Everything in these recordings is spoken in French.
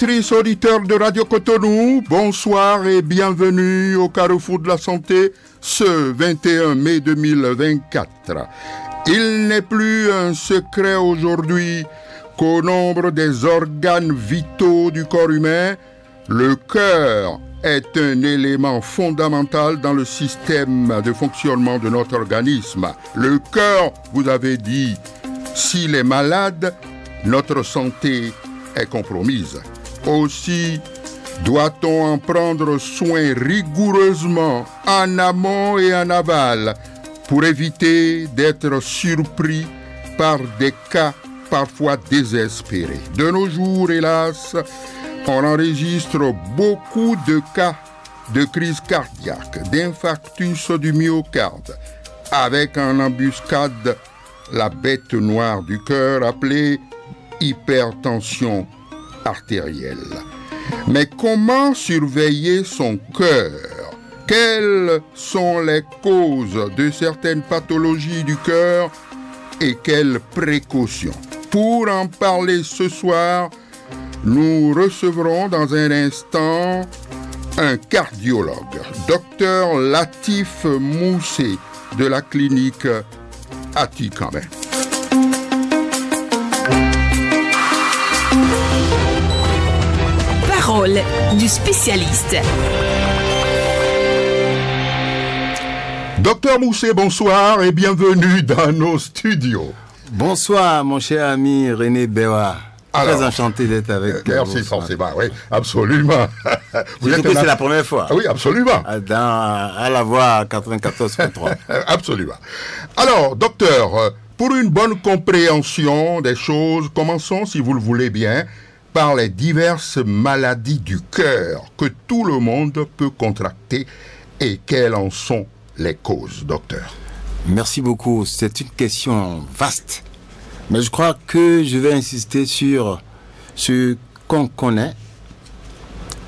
Auditrices, auditeurs de Radio Cotonou, bonsoir et bienvenue au Carrefour de la Santé ce 21 mai 2024. Il n'est plus un secret aujourd'hui qu'au nombre des organes vitaux du corps humain, le cœur est un élément fondamental dans le système de fonctionnement de notre organisme. Le cœur, vous avez dit, s'il est malade, notre santé est compromise. Aussi, doit-on en prendre soin rigoureusement en amont et en aval pour éviter d'être surpris par des cas parfois désespérés. De nos jours, hélas, on enregistre beaucoup de cas de crise cardiaque, d'infarctus du myocarde, avec en embuscade la bête noire du cœur appelée hypertension artérielle. Mais comment surveiller son cœur? Quelles sont les causes de certaines pathologies du cœur et quelles précautions? Pour en parler ce soir, nous recevrons dans un instant un cardiologue, Dr Latif Moussé de la clinique Atikamé. Parole du spécialiste. Docteur Moussé, bonsoir et bienvenue dans nos studios. Bonsoir, mon cher ami René Bewa. Alors, très enchanté d'être avec vous. Merci, forcément, oui, absolument. Surtout que c'est la première fois. Oui, absolument. À la voix 94.3. Absolument. Alors, docteur, pour une bonne compréhension des choses, commençons, si vous le voulez bien, par les diverses maladies du cœur que tout le monde peut contracter et quelles en sont les causes, docteur. Merci beaucoup. C'est une question vaste. Mais je crois que je vais insister sur ce qu'on connaît.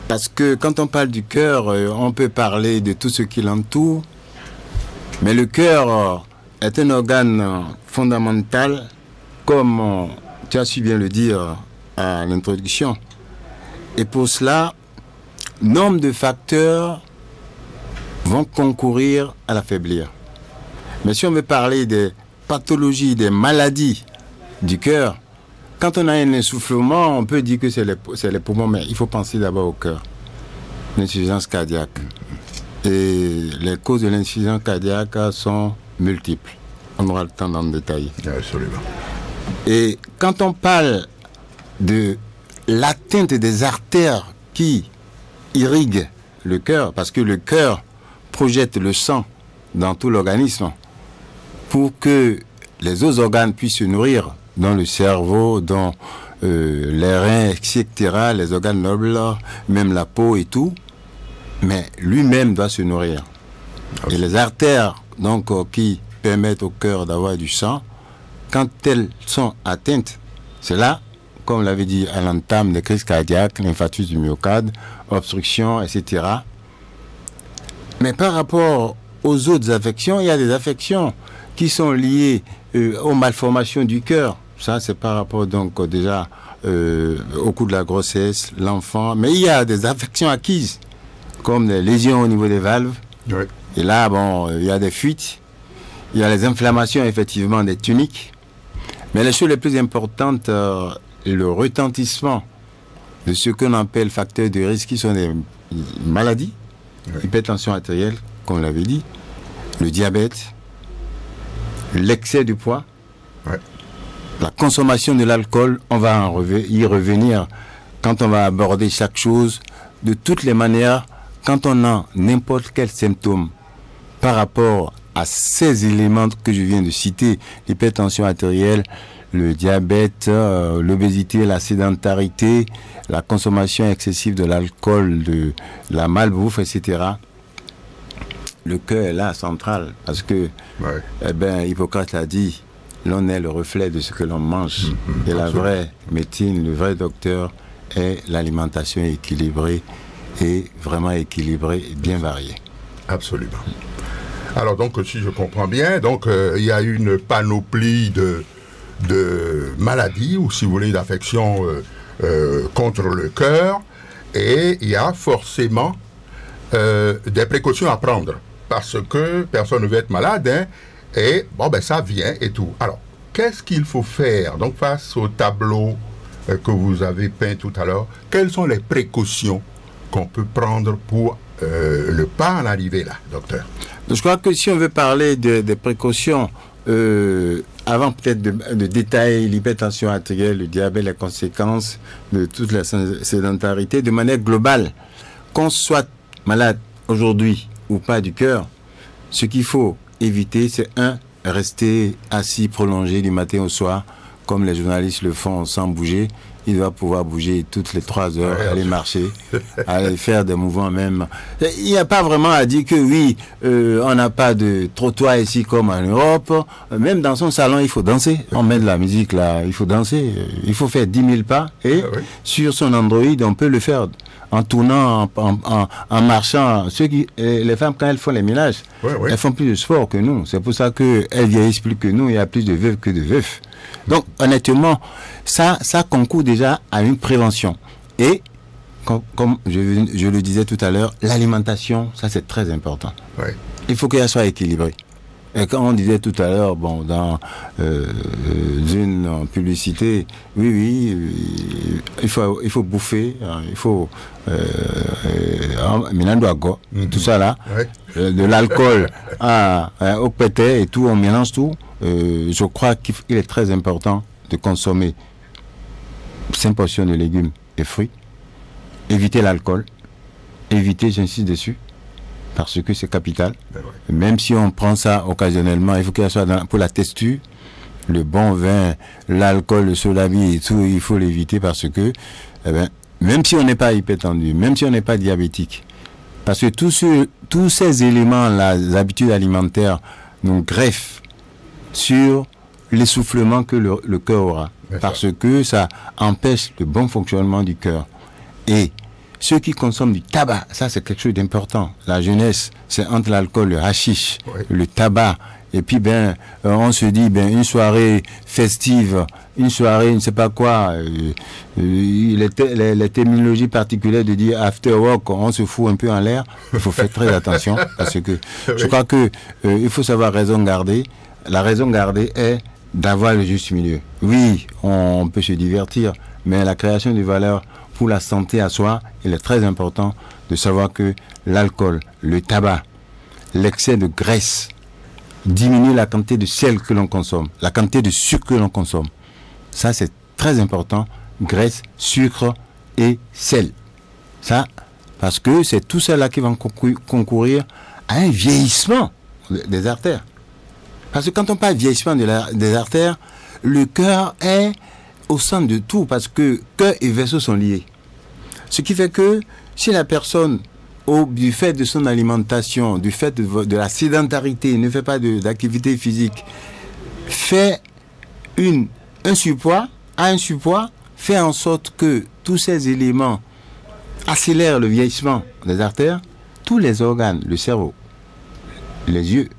Parce que quand on parle du cœur, on peut parler de tout ce qui l'entoure. Mais le cœur est un organe fondamental, comme tu as su bien le dire à l'introduction. Et pour cela, nombre de facteurs vont concourir à l'affaiblir. Mais si on veut parler des pathologies, des maladies du cœur, quand on a un essoufflement, on peut dire que c'est les poumons, mais il faut penser d'abord au cœur. L'insuffisance cardiaque. Et les causes de l'insuffisance cardiaque sont multiples. On aura le temps d'en détailler. Absolument. Et quand on parle de l'atteinte des artères qui irriguent le cœur, parce que le cœur projette le sang dans tout l'organisme pour que les autres organes puissent se nourrir, dans le cerveau, dans les reins, etc., les organes nobles, même la peau et tout, mais lui-même doit se nourrir. Et les artères donc, qui permettent au cœur d'avoir du sang, quand elles sont atteintes, c'est là, comme l'avait dit à l'entame, des crises cardiaques, l'infarctus du myocarde, obstruction, etc. Mais par rapport aux autres affections, il y a des affections qui sont liées aux malformations du cœur. Ça, c'est par rapport donc déjà au cours de la grossesse, l'enfant. Mais il y a des affections acquises, comme des lésions au niveau des valves. Oui. Et là, bon, il y a des fuites. Il y a les inflammations, effectivement, des tuniques. Mais les choses les plus importantes, le retentissement de ce qu'on appelle facteurs de risque, qui sont des maladies, hypertension artérielle, comme on l'avait dit, le diabète, l'excès du poids, la consommation de l'alcool, on va y revenir quand on va aborder chaque chose. De toutes les manières, quand on a n'importe quel symptôme par rapport à ces éléments que je viens de citer, l'hypertension artérielle, le diabète, l'obésité, la sédentarité, la consommation excessive de l'alcool, de la malbouffe, etc., le cœur est là, central, parce que Hippocrate a dit, l'on est le reflet de ce que l'on mange. Et la vraie médecine, le vrai docteur est l'alimentation équilibrée, et vraiment équilibrée et bien variée. Absolument. Alors donc, si je comprends bien, donc il y a une panoplie de maladies, ou si vous voulez, d'affections contre le cœur, et il y a forcément des précautions à prendre, parce que personne ne veut être malade, hein, et bon, ben ça vient et tout. Alors, qu'est-ce qu'il faut faire donc face au tableau que vous avez peint tout à l'heure? Quelles sont les précautions qu'on peut prendre pour ne pas en arriver là, docteur? Je crois que si on veut parler des précautions, avant peut-être de détailler l'hypertension artérielle, le diabète, les conséquences de toute la sédentarité, de manière globale, qu'on soit malade aujourd'hui ou pas du cœur, ce qu'il faut éviter, c'est rester assis prolongé du matin au soir, comme les journalistes le font sans bouger. Il doit pouvoir bouger toutes les 3 heures, aller marcher, aller faire des mouvements même. Il n'y a pas vraiment à dire que oui, on n'a pas de trottoir ici comme en Europe. Même dans son salon, il faut danser. On met de la musique là, il faut danser. Il faut faire 10 000 pas et sur son Android, on peut le faire en tournant, en marchant. Les femmes, quand elles font les ménages, elles font plus de sport que nous. C'est pour ça qu'elles vieillissent plus que nous. Il y a plus de veuves que de veufs. Donc, honnêtement, ça concourt déjà à une prévention. Et, comme je le disais tout à l'heure, l'alimentation, ça c'est très important. Il faut qu'elle soit équilibrée. Et quand on disait tout à l'heure, bon, dans une publicité, il faut bouffer, il faut tout ça là, de l'alcool au pété et tout, on mélange tout. Je crois qu'il est très important de consommer 5 portions de légumes et fruits, éviter l'alcool, éviter, j'insiste dessus, parce que c'est capital. Même si on prend ça occasionnellement, il faut qu'il soit pour la texture, le bon vin, l'alcool, le soda-bi et tout, il faut l'éviter parce que, même si on n'est pas hypertendu, même si on n'est pas diabétique, parce que tous ces éléments, les habitudes alimentaires, nous greffent sur l'essoufflement que le cœur aura, parce que ça empêche le bon fonctionnement du cœur. Et ceux qui consomment du tabac, ça c'est quelque chose d'important. La jeunesse, c'est entre l'alcool, le hashish, le tabac. Et puis on se dit une soirée festive, une soirée, je ne sais pas quoi. Les terminologies particulières de dire after work, on se fout un peu en l'air. Il faut faire très attention parce que je crois que il faut savoir raison garder. La raison gardée est d'avoir le juste milieu. Oui, on peut se divertir, mais la création de valeur pour la santé à soi, il est très important de savoir que l'alcool, le tabac, l'excès de graisse diminue la quantité de sel que l'on consomme, la quantité de sucre que l'on consomme. Ça, c'est très important. Graisse, sucre et sel. Ça, parce que c'est tout cela qui va concourir à un vieillissement des artères. Parce que quand on parle de vieillissement des artères, le cœur est au centre de tout, parce que cœur et vaisseau sont liés. Ce qui fait que si la personne, du fait de son alimentation, du fait de la sédentarité, ne fait pas d'activité physique, fait un surpoids, fait en sorte que tous ces éléments accélèrent le vieillissement des artères, tous les organes, le cerveau, les yeux,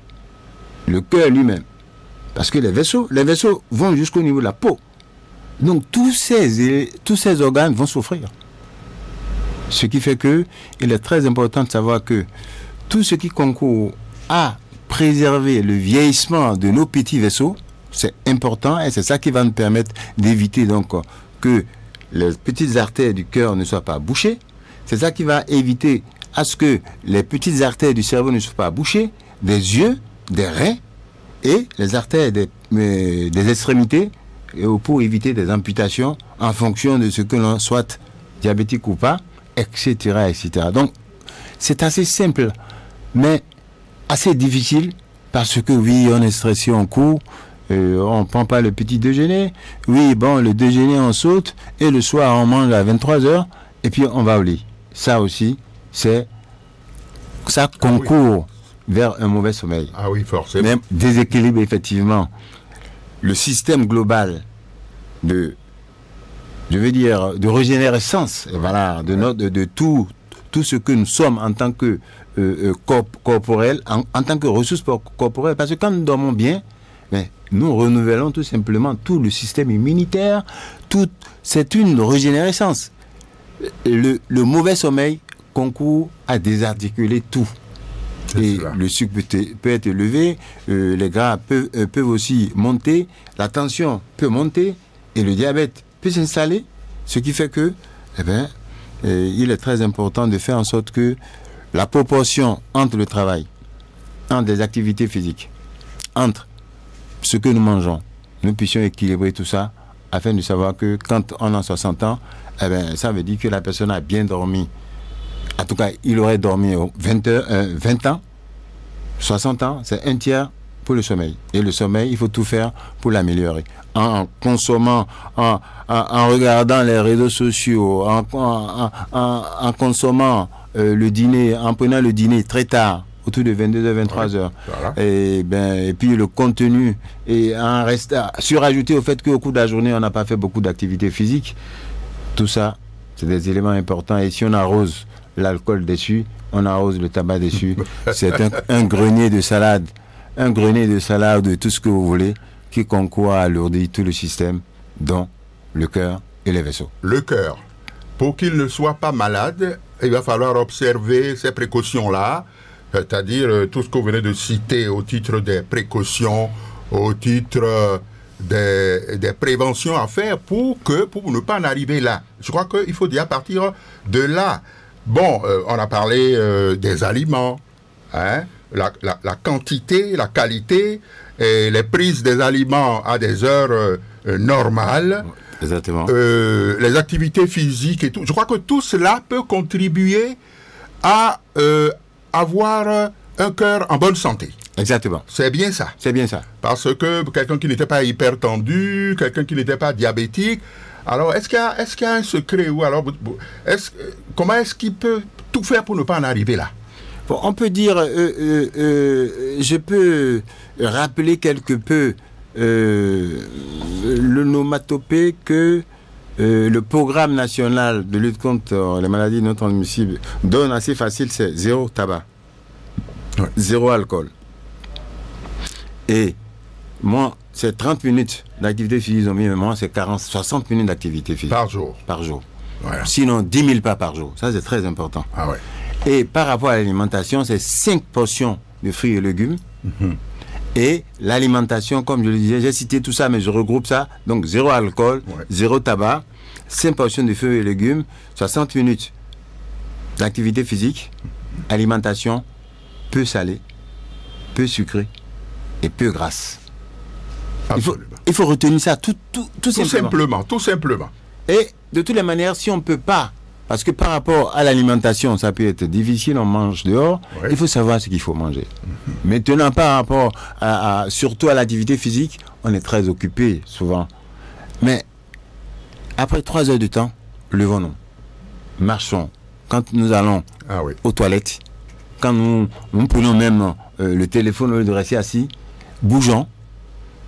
le cœur lui-même, parce que les vaisseaux vont jusqu'au niveau de la peau. Donc tous ces organes vont souffrir. Ce qui fait que il est très important de savoir que tout ce qui concourt à préserver le vieillissement de nos petits vaisseaux, c'est important et c'est ça qui va nous permettre d'éviter donc que les petites artères du cœur ne soient pas bouchées. C'est ça qui va éviter à ce que les petites artères du cerveau ne soient pas bouchées, des yeux, des reins et les artères des extrémités, pour éviter des amputations en fonction de ce que l'on soit diabétique ou pas, etc., etc. Donc, c'est assez simple, mais assez difficile, parce que oui, on est stressé, on court, on ne prend pas le petit déjeuner, oui, bon, le déjeuner, on saute, et le soir, on mange à 23 h, et puis on va au lit. Ça aussi, ça concourt vers un mauvais sommeil. Ah oui, forcément. Même déséquilibre, effectivement. Le système global de régénérescence, voilà, de tout ce que nous sommes en tant que corporel, en tant que ressources corporelles, parce que quand nous dormons bien, mais nous renouvelons tout simplement tout le système immunitaire. C'est une régénérescence. Le mauvais sommeil concourt à désarticuler tout. Et le sucre peut être élevé, les gras peuvent aussi monter, la tension peut monter et le diabète peut s'installer, ce qui fait que, il est très important de faire en sorte que la proportion entre le travail, entre des activités physiques, entre ce que nous mangeons, nous puissions équilibrer tout ça afin de savoir que quand on a 60 ans, ça veut dire que la personne a bien dormi. En tout cas, il aurait dormi 20 ans, 60 ans, c'est un tiers pour le sommeil. Et le sommeil, il faut tout faire pour l'améliorer. En consommant, en regardant les réseaux sociaux, en consommant le dîner, en prenant le dîner très tard, autour de 22h, 23h. Voilà. Et puis le contenu, et surajouter au fait qu'au cours de la journée, on n'a pas fait beaucoup d'activités physiques. Tout ça, c'est des éléments importants. Et si on arrose l'alcool dessus, on arrose le tabac dessus, c'est un grenier de salade. Un grenier de salade de tout ce que vous voulez, qui concourt à alourdir tout le système, dont le cœur et les vaisseaux. Le cœur. Pour qu'il ne soit pas malade, il va falloir observer ces précautions-là, c'est-à-dire tout ce que vous venez de citer au titre des précautions, au titre des préventions à faire pour ne pas en arriver là. Je crois qu'il faut déjà partir de là. Bon, on a parlé des aliments, hein, la quantité, la qualité, et les prises des aliments à des heures normales. Exactement. Les activités physiques et tout. Je crois que tout cela peut contribuer à avoir un cœur en bonne santé. Exactement. C'est bien ça. C'est bien ça. Parce que quelqu'un qui n'était pas hypertendu, quelqu'un qui n'était pas diabétique, alors est-ce qu'il y a un secret ou alors comment est-ce qu'il peut tout faire pour ne pas en arriver là? Bon, on peut dire, je peux rappeler quelque peu le nomatopée que le programme national de lutte contre les maladies non transmissibles donne assez facile, c'est 0 tabac, 0 alcool. Et moi, c'est 30 minutes d'activité physique, moi, c'est 60 minutes d'activité physique. Par jour. Par jour. Voilà. Sinon, 10 000 pas par jour. Ça, c'est très important. Ah ouais. Et par rapport à l'alimentation, c'est 5 portions de fruits et légumes. Et l'alimentation, comme je le disais, j'ai cité tout ça, mais je regroupe ça. Donc, 0 alcool, 0 tabac, 5 portions de fruits et légumes, 60 minutes d'activité physique, alimentation peu salée, peu sucrée et peu grasse. Il faut retenir ça tout simplement. Tout simplement. Et de toutes les manières, si on ne peut pas, parce que par rapport à l'alimentation, ça peut être difficile, on mange dehors, il faut savoir ce qu'il faut manger. Maintenant, par rapport surtout à l'activité physique, on est très occupé souvent. Mais après 3 heures de temps, levons-nous, marchons. Quand nous allons aux toilettes, quand nous prenons même le téléphone au lieu de rester assis, bougeons.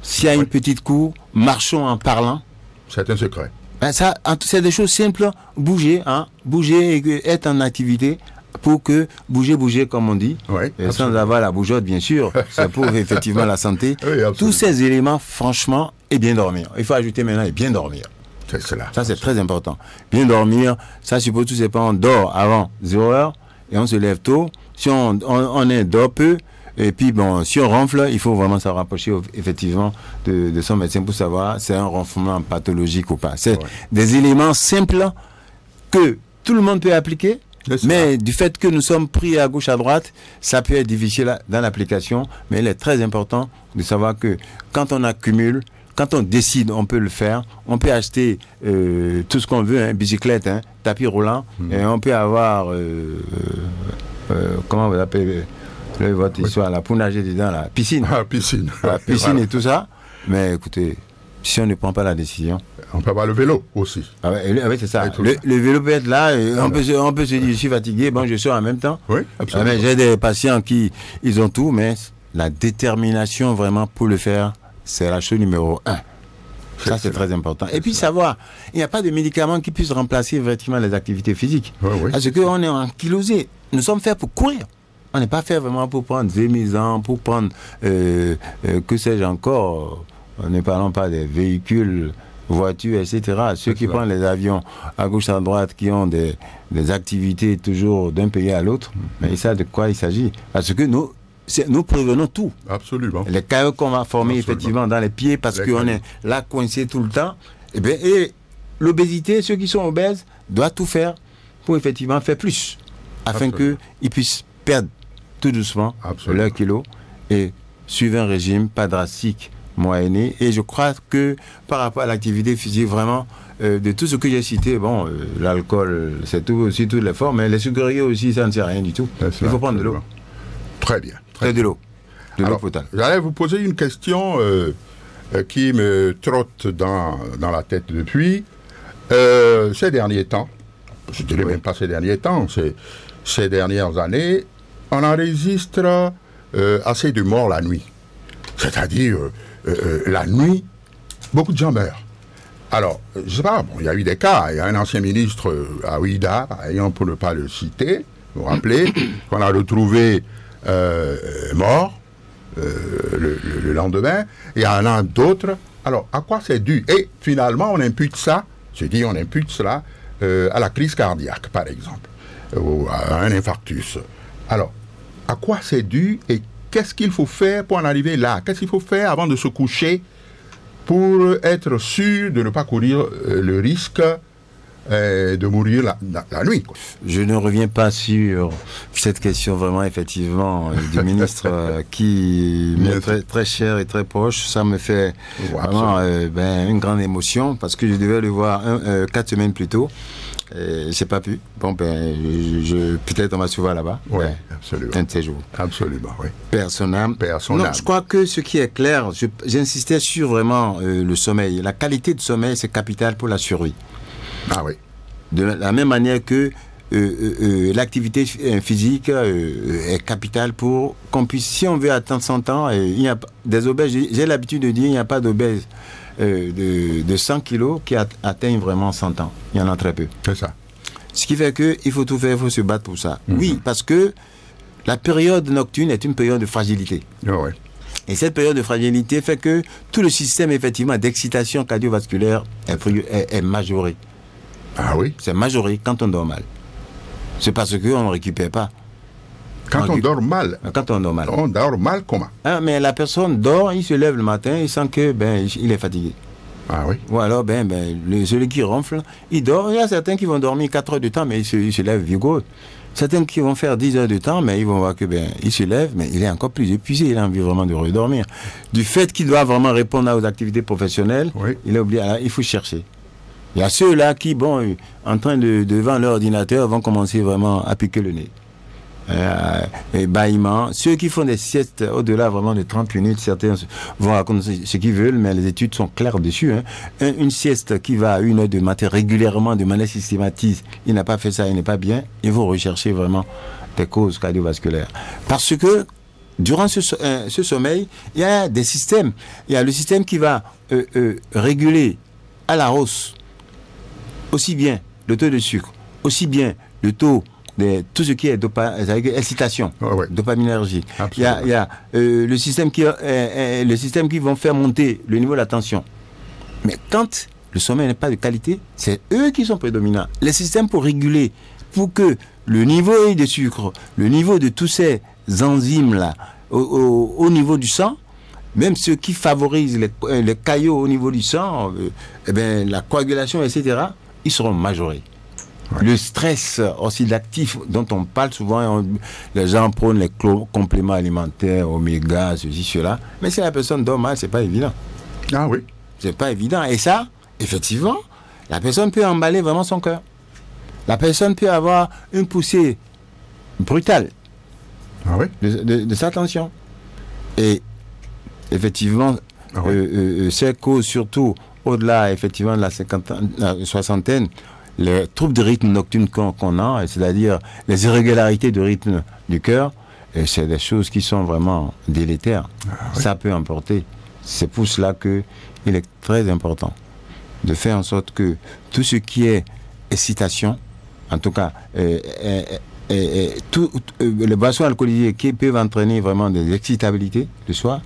S'il y a une petite cour, marchons en parlant. C'est un secret. Ça, c'est des choses simples. Bouger, bouger et être en activité pour que bouger comme on dit, sans avoir la bougeotte bien sûr, c'est pour effectivement la santé. Tous ces éléments, franchement, et bien dormir. Il faut ajouter maintenant et bien dormir. C'est cela. Ça, c'est très important. Bien dormir, ça suppose tout simplement on dort avant 0 heure et on se lève tôt. Si on dort peu, et puis bon, si on ronfle, il faut vraiment se rapprocher effectivement de son médecin pour savoir si c'est un ronflement pathologique ou pas. C'est des éléments simples que tout le monde peut appliquer, mais du fait que nous sommes pris à gauche, à droite, ça peut être difficile dans l'application, mais il est très important de savoir que quand on accumule, quand on décide, on peut le faire. On peut acheter tout ce qu'on veut, bicyclette, tapis roulant, et on peut avoir, comment vous appelez votre histoire là, pour nager dedans, la piscine. Piscine. La piscine et tout ça. Mais écoutez, si on ne prend pas la décision. On peut avoir le vélo aussi. C'est ça. Le vélo peut être là, et on peut se dire, je suis fatigué, bon, je sors en même temps. Oui, absolument. Mais j'ai des patients qui, ils ont tout, mais la détermination vraiment pour le faire, c'est la chose numéro 1. Ça, c'est très important. Et puis, savoir, il n'y a pas de médicaments qui puissent remplacer effectivement les activités physiques. Parce qu'on est ankylosé. Nous sommes faits pour courir. On n'est pas fait vraiment pour prendre Vémizan, pour prendre, que sais-je encore, ne parlons pas des véhicules, voitures, etc. Ceux qui prennent les avions à gauche, à droite, qui ont des activités toujours d'un pays à l'autre, mais ils savent de quoi il s'agit. Parce que nous prévenons tout. Absolument. Les caillots qu'on va former effectivement dans les pieds parce qu'on est là coincé tout le temps. Et l'obésité, ceux qui sont obèses, doivent tout faire pour effectivement faire plus, afin qu'ils puissent perdre tout doucement leurs kilos et suivre un régime pas drastique, moyenné. Et je crois que par rapport à l'activité physique, vraiment, de tout ce que j'ai cité, bon, l'alcool, c'est tout, aussi toutes les formes, mais les sucreries aussi, ça ne sert à rien du tout. Il faut prendre de l'eau. Très bien. C'est de l'eau. De l'eau potable. J'allais vous poser une question qui me trotte dans la tête depuis. Ces derniers temps, je ne dirais même pas ces derniers temps, ces dernières années, on enregistre assez de morts la nuit. C'est-à-dire, la nuit, beaucoup de gens meurent. Alors, je ne sais pas, bon, il y a eu des cas. Il y a un ancien ministre à Ouida, par exemple, pour ne pas le citer, vous vous rappelez, qu'on a retrouvé mort le lendemain. Il y en a d'autres. Alors, à quoi c'est dû? Et finalement, on impute ça, on impute cela à la crise cardiaque, par exemple, ou à un infarctus. Alors, à quoi c'est dû et qu'est-ce qu'il faut faire pour en arriver là? Qu'est-ce qu'il faut faire avant de se coucher pour être sûr de ne pas courir le risque de mourir la nuit, quoi? Je ne reviens pas sur cette question vraiment, effectivement, du ministre qui m'est très, très cher et très proche. Ça me fait vraiment une grande émotion parce que je devais le voir 4 semaines plus tôt. J'ai pas pu. Bon, peut-être on va se voir là-bas. Oui, absolument. Un de ces jours. Absolument, oui. Non, je crois que ce qui est clair, j'insistais sur vraiment le sommeil. La qualité de sommeil, c'est capital pour la survie. Ah oui. De la même manière que l'activité physique est capitale pour qu'on puisse, si on veut atteindre 100 ans, il y a des obèses, j'ai l'habitude de dire, il n'y a pas d'obèses de 100 kilos qui atteignent vraiment 100 ans. Il y en a très peu. C'est ça. Ce qui fait qu'il faut tout faire, il faut se battre pour ça. Oui, parce que la période nocturne est une période de fragilité. Ouais. Et cette période de fragilité fait que tout le système, effectivement, d'excitation cardiovasculaire est majoré. Ah oui? C'est majoré quand on dort mal. C'est parce qu'on ne récupère pas. Quand on dort mal? Quand on dort mal. On dort mal comment? Ah, mais la personne dort, il se lève le matin, il sent que il est fatigué. Ah oui? Ou alors, celui qui ronfle, il dort. Il y a certains qui vont dormir 4 heures de temps, mais ils se lèvent vigoureux. Certains qui vont faire 10 heures de temps, mais ils vont voir que il se lève, mais il est encore plus épuisé, il a envie vraiment de redormir. Du fait qu'il doit vraiment répondre aux activités professionnelles, il est obligé, il faut chercher. Il y a ceux-là qui, en train devant leur ordinateur, vont commencer vraiment à piquer le nez. Bâillement. Ceux qui font des siestes au-delà vraiment de 30 minutes, certains vont raconter ce qu'ils veulent, mais les études sont claires dessus. Une sieste qui va à 1 heure de matin régulièrement, de manière systématique, il n'a pas fait ça, il n'est pas bien, il faut rechercher vraiment des causes cardiovasculaires. Parce que durant ce sommeil, il y a des systèmes. Il y a le système qui va réguler à la hausse aussi bien le taux de sucre, aussi bien le taux de tout ce qui est excitation, dopaminergie. Il y a le système qui vont faire monter le niveau de la tension. Mais quand le sommeil n'est pas de qualité, c'est eux qui sont prédominants. Les systèmes pour réguler, pour que le niveau de sucre, le niveau de tous ces enzymes-là, au niveau du sang, même ceux qui favorisent les caillots au niveau du sang, la coagulation, etc., ils seront majorés. Ouais. Le stress oxydatif dont on parle souvent, les gens prônent les compléments alimentaires, oméga, ceci, cela. Mais si la personne dort mal, c'est pas évident. Ah oui. C'est pas évident. Et ça, effectivement, la personne peut emballer vraiment son cœur. La personne peut avoir une poussée brutale de sa tension. Et effectivement, ces causes, surtout au-delà effectivement de la soixantaine, les troubles de rythme nocturne qu'on a, c'est-à-dire les irrégularités de rythme du cœur, c'est des choses qui sont vraiment délétères. Ça peut emporter. C'est pour cela qu'il est très important de faire en sorte que tout ce qui est excitation, en tout cas les boissons alcoolisées qui peuvent entraîner vraiment des excitabilités le soir,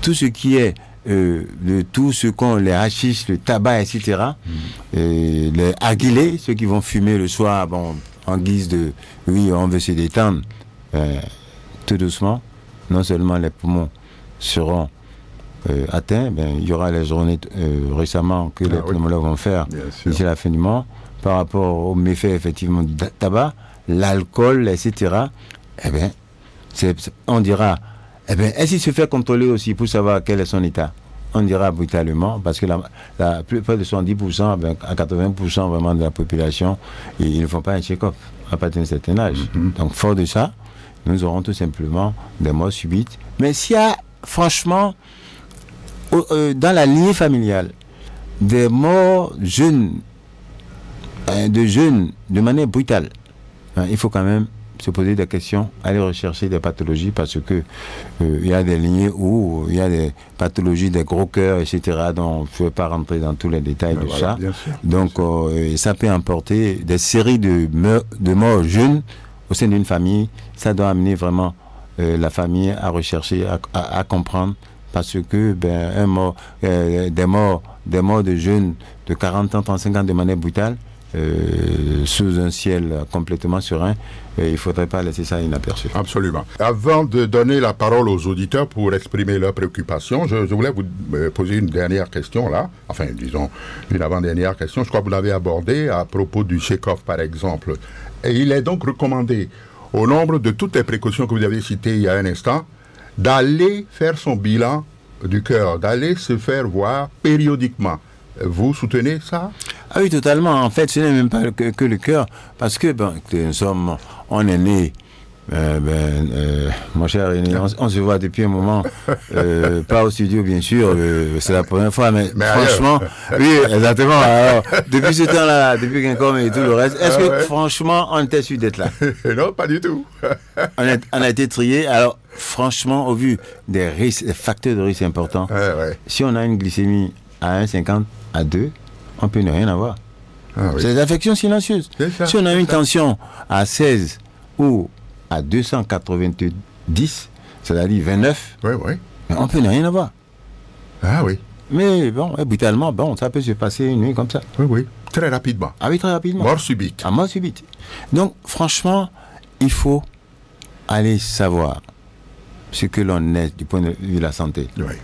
tout ce qui est de tout ce qu'on les hashish, le tabac, etc. Les aguilés, ceux qui vont fumer le soir, bon, en guise de oui, on veut se détendre, tout doucement. Non seulement les poumons seront atteints, il y aura les journées récemment que les pneumologues vont faire d'ici la fin du mois par rapport aux méfaits effectivement du tabac, l'alcool, etc. Eh bien, on dira. Eh bien, est-ce qu'il se fait contrôler aussi pour savoir quel est son état? On dira brutalement, parce que la plupart de 70% à 80% vraiment de la population, ils ne font pas un check-up à partir d'un certain âge. Donc, fort de ça, nous aurons tout simplement des morts subites. Mais s'il y a, franchement, dans la lignée familiale, des morts jeunes, de manière brutale, il faut quand même se poser des questions, aller rechercher des pathologies parce que il y a des lignées où il y a des pathologies, des gros cœurs, etc. dont je ne vais pas rentrer dans tous les détails de ça. Donc ça peut emporter des séries de morts jeunes au sein d'une famille. Ça doit amener vraiment la famille à rechercher, à comprendre parce que des morts de jeunes de 40 ans, 35 ans de manière brutale, sous un ciel complètement serein, il ne faudrait pas laisser ça inaperçu. Absolument. Avant de donner la parole aux auditeurs pour exprimer leurs préoccupations, je voulais vous poser une dernière question là, enfin disons une avant-dernière question, je crois que vous l'avez abordée à propos du check-off par exemple. Et il est donc recommandé, au nombre de toutes les précautions que vous avez citées il y a un instant, d'aller faire son bilan du cœur, d'aller se faire voir périodiquement. Vous soutenez ça? Ah oui, totalement. En fait, ce n'est même pas que le cœur, parce que on est né, mon cher René, on se voit depuis un moment, pas au studio bien sûr, c'est la première fois, mais franchement, oui, exactement. Alors, depuis ce temps-là, depuis Quincombe et tout le reste, est-ce que franchement, on était sûr d'être là? Non, pas du tout. on a été triés. Alors, franchement, au vu des risques, des facteurs de risque importants, si on a une glycémie à 1,50, à 2, on peut ne rien avoir. C'est des affections silencieuses. Si on a une tension à 16 ou à 290, c'est-à-dire 29, on peut ne rien avoir. Ah oui. Mais bon, brutalement, ça peut se passer une nuit comme ça. Oui, très rapidement. Ah oui, très rapidement. Mort subite. Ah, mort subite. Donc, franchement, il faut aller savoir ce que l'on est du point de vue de la santé. Oui.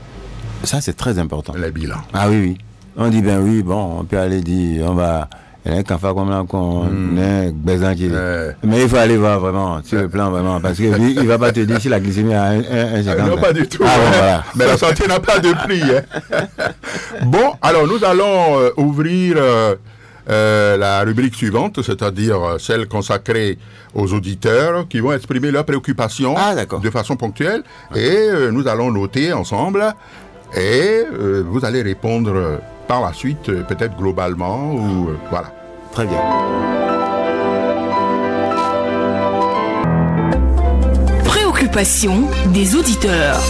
Ça, c'est très important. Les bilans. Ah oui. On dit, on peut aller dire, on va... Il y a un canfard comme là qu'on est baisant qui mais il faut aller voir vraiment, sur le plan vraiment, parce que lui, il ne va pas te dire si la glycémie a 1,50. Non, pas du tout. Voilà. Mais la santé n'a pas de prix. Bon, alors nous allons ouvrir la rubrique suivante, c'est-à-dire celle consacrée aux auditeurs qui vont exprimer leurs préoccupations de façon ponctuelle. Et nous allons noter ensemble et vous allez répondre par la suite, peut-être globalement, ou voilà. Très bien. Préoccupation des auditeurs.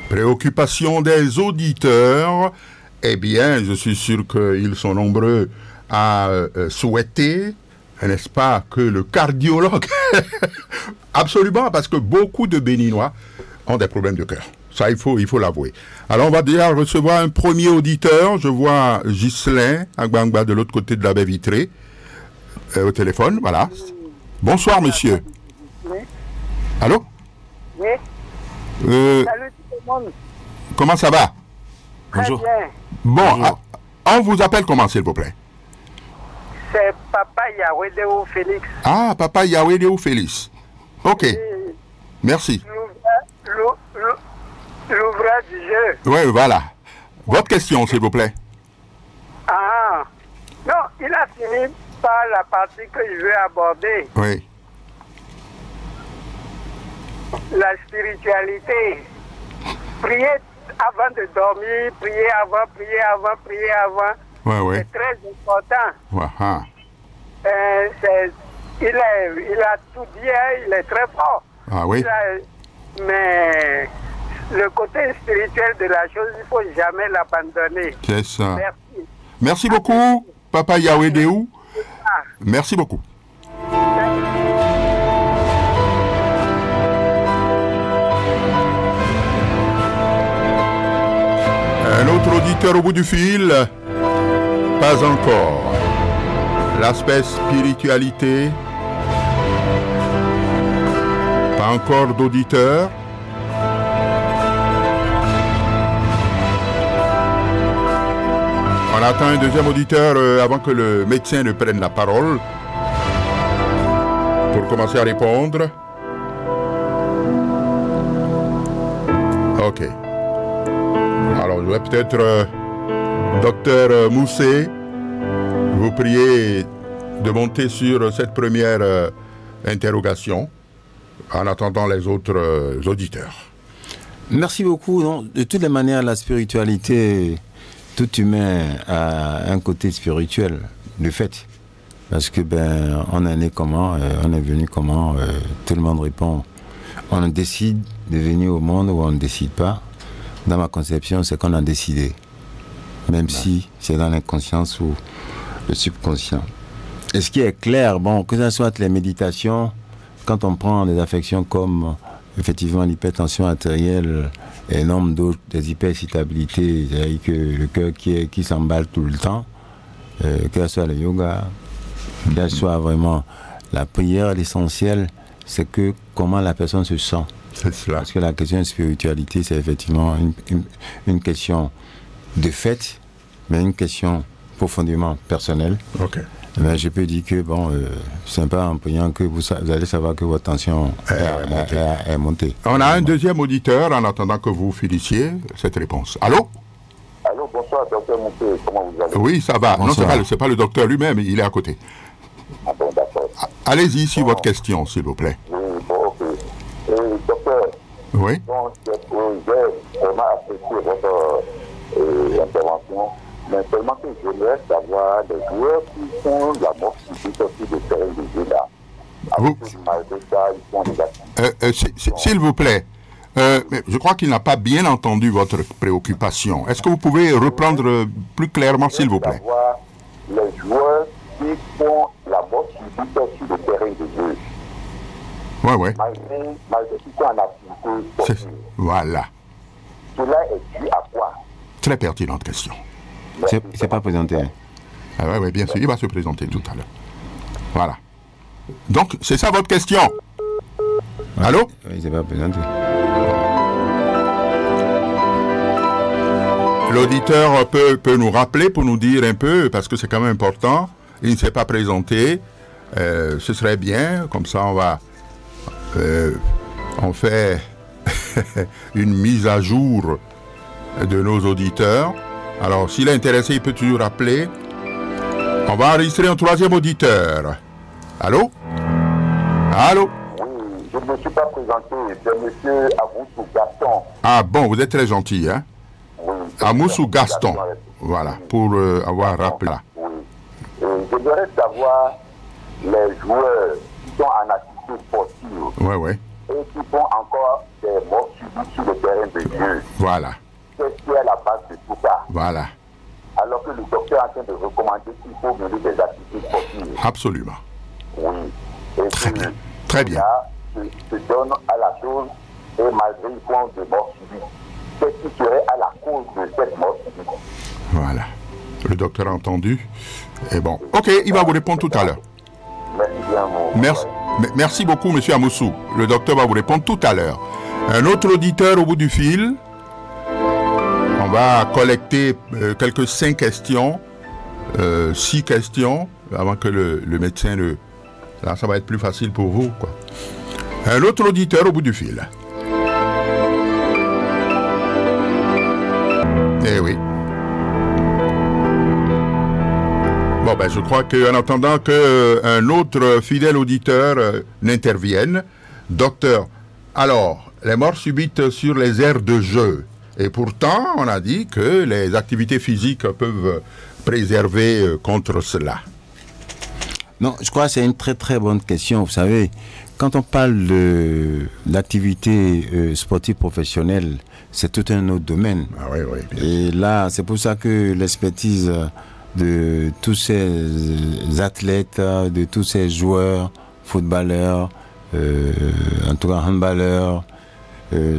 Préoccupation des auditeurs. Eh bien, je suis sûr qu'ils sont nombreux à souhaiter, n'est-ce pas, que le cardiologue... Absolument, parce que beaucoup de Béninois ont des problèmes de cœur. Ça, il faut l'avouer. Alors, on va déjà recevoir un premier auditeur. Je vois Ghislain Agbangba de l'autre côté de la baie vitrée. Au téléphone, voilà. Bonsoir, monsieur. Oui. Allô? Oui. Salut tout le monde. Comment ça va? Bonjour. Très bien. Bon, on vous appelle comment, s'il vous plaît? C'est Papa Yawedeo Félix. Ah, Papa Yawedeo Félix. Ok. Et merci. L'ouvrage du jeu. Oui, voilà. Votre question, s'il vous plaît. Ah. Non, il a fini par la partie que je veux aborder. Oui. La spiritualité. Prier avant de dormir, prier avant. Oui. C'est très important. Voilà. Il a tout dit, hein, il est très fort. Ah oui. Mais le côté spirituel de la chose, il ne faut jamais l'abandonner. C'est ça. Merci. Merci beaucoup, Papa Yawedeo. Merci beaucoup. Merci. Un autre auditeur au bout du fil? Pas encore. L'aspect spiritualité? Pas encore d'auditeur? On attend un deuxième auditeur avant que le médecin ne prenne la parole pour commencer à répondre. Ok. Alors, je vais peut-être, docteur Moussé, vous prier de monter sur cette première interrogation en attendant les autres auditeurs. Merci beaucoup. Non, de toutes les manières, la spiritualité, tout humain a un côté spirituel, de fait. Parce que, on est né comment, on est venu comment, tout le monde répond. On décide de venir au monde ou on ne décide pas. Dans ma conception, c'est qu'on a décidé. Même si c'est dans l'inconscience ou le subconscient. Et ce qui est clair, bon, que ce soit les méditations, quand on prend des affections comme, effectivement, l'hypertension artérielle et nombre d'autres, des hyperexcitabilités, c'est-à-dire que le cœur qui s'emballe tout le temps, que ce soit le yoga, que ce soit vraiment la prière, l'essentiel, c'est que comment la personne se sent. C'est cela. Parce que la question de spiritualité, c'est effectivement une question de fait, mais une question profondément personnelle. Ok. Mais je peux dire que, bon, c'est pas en priant que vous allez savoir que votre tension est montée. On a un deuxième auditeur en attendant que vous finissiez cette réponse. Allô? Allô, bonsoir, docteur Moussé, comment vous allez? Oui, ça va. Bonsoir. Non, c'est pas le docteur lui-même, il est à côté. Ah bon, d'accord. Allez-y, si votre question, s'il vous plaît. Oui, bon, ok. Docteur, Oui. donc, j'ai vraiment apprécié votre intervention, mais seulement que j'aimerais savoir les joueurs qui font la mort subite sur le terrain de jeu là. Vous- Malgré ça, ils font des activités. S'il vous plaît, mais je crois qu'il n'a pas bien entendu votre préoccupation. Est-ce que vous pouvez reprendre plus clairement, s'il vous plaît? Savoir les joueurs qui font la mort subite sur le terrain de jeu. Oui. Malgré qu'ils sont en activité sportive. Voilà. Cela est dû à quoi? Très pertinente question. C'est pas présenté. Hein. Ah oui, bien sûr. Il va se présenter tout à l'heure. Voilà. Donc, c'est ça votre question? Allô? Oui, c'est pas présenté. L'auditeur peut nous rappeler pour nous dire un peu, parce que c'est quand même important. Il ne s'est pas présenté. Ce serait bien. Comme ça, on fait une mise à jour de nos auditeurs. Alors, s'il est intéressé, il peut toujours rappeler. On va enregistrer un troisième auditeur. Allô? Allô? Oui, je ne me suis pas présenté, c'est M. Amoussou Gaston. Ah bon, vous êtes très gentil, hein? Oui, Amoussou Gaston. Voilà, pour avoir rappelé. Oui. J'aimerais savoir les joueurs qui sont en activité sportive Oui. et qui font encore des morts subites sur le terrain de jeu. Voilà. Qu'est-ce qui est la base de tout ça? Voilà. Alors que le docteur est en train de recommander qu'il faut mener des activités sportives. Absolument. Oui. Et Très que bien. Très bien. Là, se donne à la chose et malgré ils font de morts subites. Qu'est-ce qui serait à la cause de cette mort subite? Voilà. Le docteur a entendu. Et bon. OK, il va vous répondre tout à l'heure. Merci bien, mon Merci beaucoup, monsieur Amoussou. Le docteur va vous répondre tout à l'heure. Un autre auditeur au bout du fil. On va collecter quelques 5 questions, 6 questions, avant que le médecin le... Là, ça va être plus facile pour vous, quoi. Un autre auditeur au bout du fil. Eh oui. Bon, je crois qu'en attendant qu'un autre fidèle auditeur n'intervienne, docteur, alors, les morts subites sur les aires de jeu. Et pourtant, on a dit que les activités physiques peuvent préserver contre cela. Non, je crois que c'est une très très bonne question. Vous savez, quand on parle d'activité sportive professionnelle, c'est tout un autre domaine. Ah oui, bien Et là, c'est pour ça que l'expertise de tous ces athlètes, de tous ces joueurs, footballeurs, en tout cas handballeurs,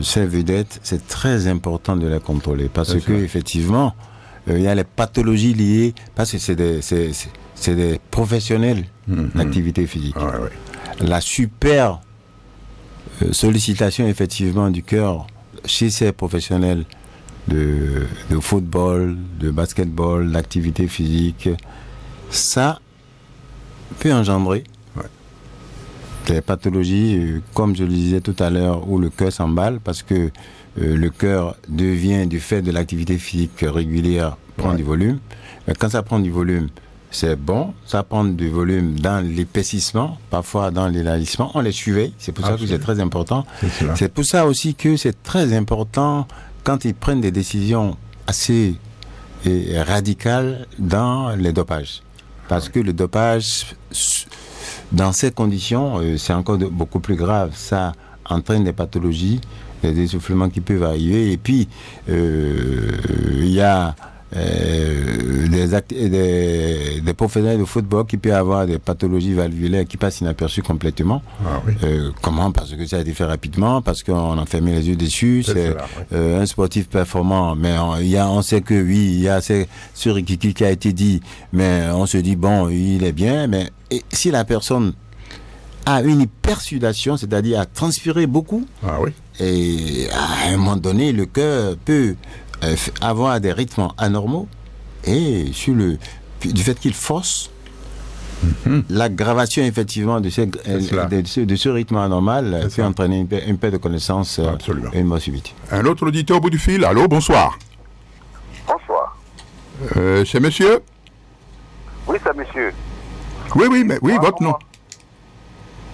ces vedettes, c'est très important de les contrôler parce que effectivement, il y a les pathologies liées, parce que c'est des professionnels d'activité physique. La super sollicitation effectivement du cœur chez ces professionnels de football, de basketball, d'activité physique, ça peut engendrer des pathologies, comme je le disais tout à l'heure, où le cœur s'emballe parce que le cœur devient, du fait de l'activité physique régulière, prend du volume. Mais quand ça prend du volume, c'est bon, ça prend du volume dans l'épaississement, parfois dans l'élargissement, on les surveille, c'est pour ça que c'est très important. C'est pour ça aussi que c'est très important quand ils prennent des décisions assez radicales dans les dopages. Parce que le dopage, dans ces conditions, c'est encore beaucoup plus grave. Ça entraîne des pathologies, des essoufflements qui peuvent arriver. Et puis, il y a des professionnels de football qui peuvent avoir des pathologies valvulaires qui passent inaperçues complètement. Comment? Parce que ça a été fait rapidement, parce qu'on a fermé les yeux dessus. C'est un sportif performant, mais on sait que oui, il y a ce Rikiki qui a été dit, mais on se dit bon, il est bien, mais si la personne a une hypersudation, c'est-à-dire a transpiré beaucoup, et à un moment donné, le cœur peut avoir des rythmes anormaux et du fait qu'il force l'aggravation effectivement de ce rythme anormal peut entraîner une perte de connaissance et une mort subite. Un autre auditeur au bout du fil. Allô, bonsoir. Bonsoir. C'est monsieur? Oui, c'est monsieur. Oui, votre nom.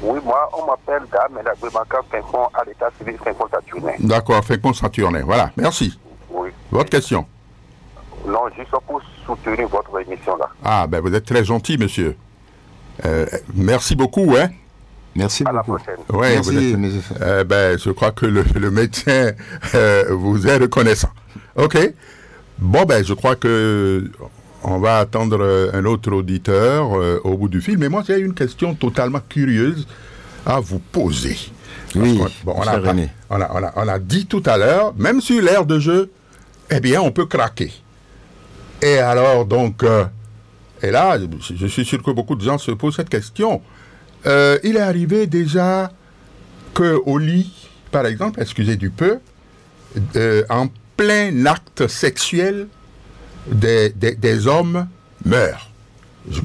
Oui, moi, on m'appelle Dame, mais la Fincon à l'état civil Fincon-Saturnin. D'accord, Fincon-Saturnin. Voilà, merci. Oui. Votre question? Non, juste pour soutenir votre émission là. Ah, ben vous êtes très gentil, monsieur. Merci beaucoup, hein. À Merci beaucoup. la prochaine. Ouais, Merci. je crois que le médecin vous est reconnaissant. Ok. Bon, je crois que on va attendre un autre auditeur au bout du fil. Mais moi, j'ai une question totalement curieuse à vous poser. Oui, on a dit tout à l'heure, même sur l'aire de jeu, eh bien, on peut craquer. Et alors, donc, et là, je suis sûr que beaucoup de gens se posent cette question. Il est arrivé déjà qu'au lit, par exemple, excusez du peu, en plein acte sexuel, des hommes meurent.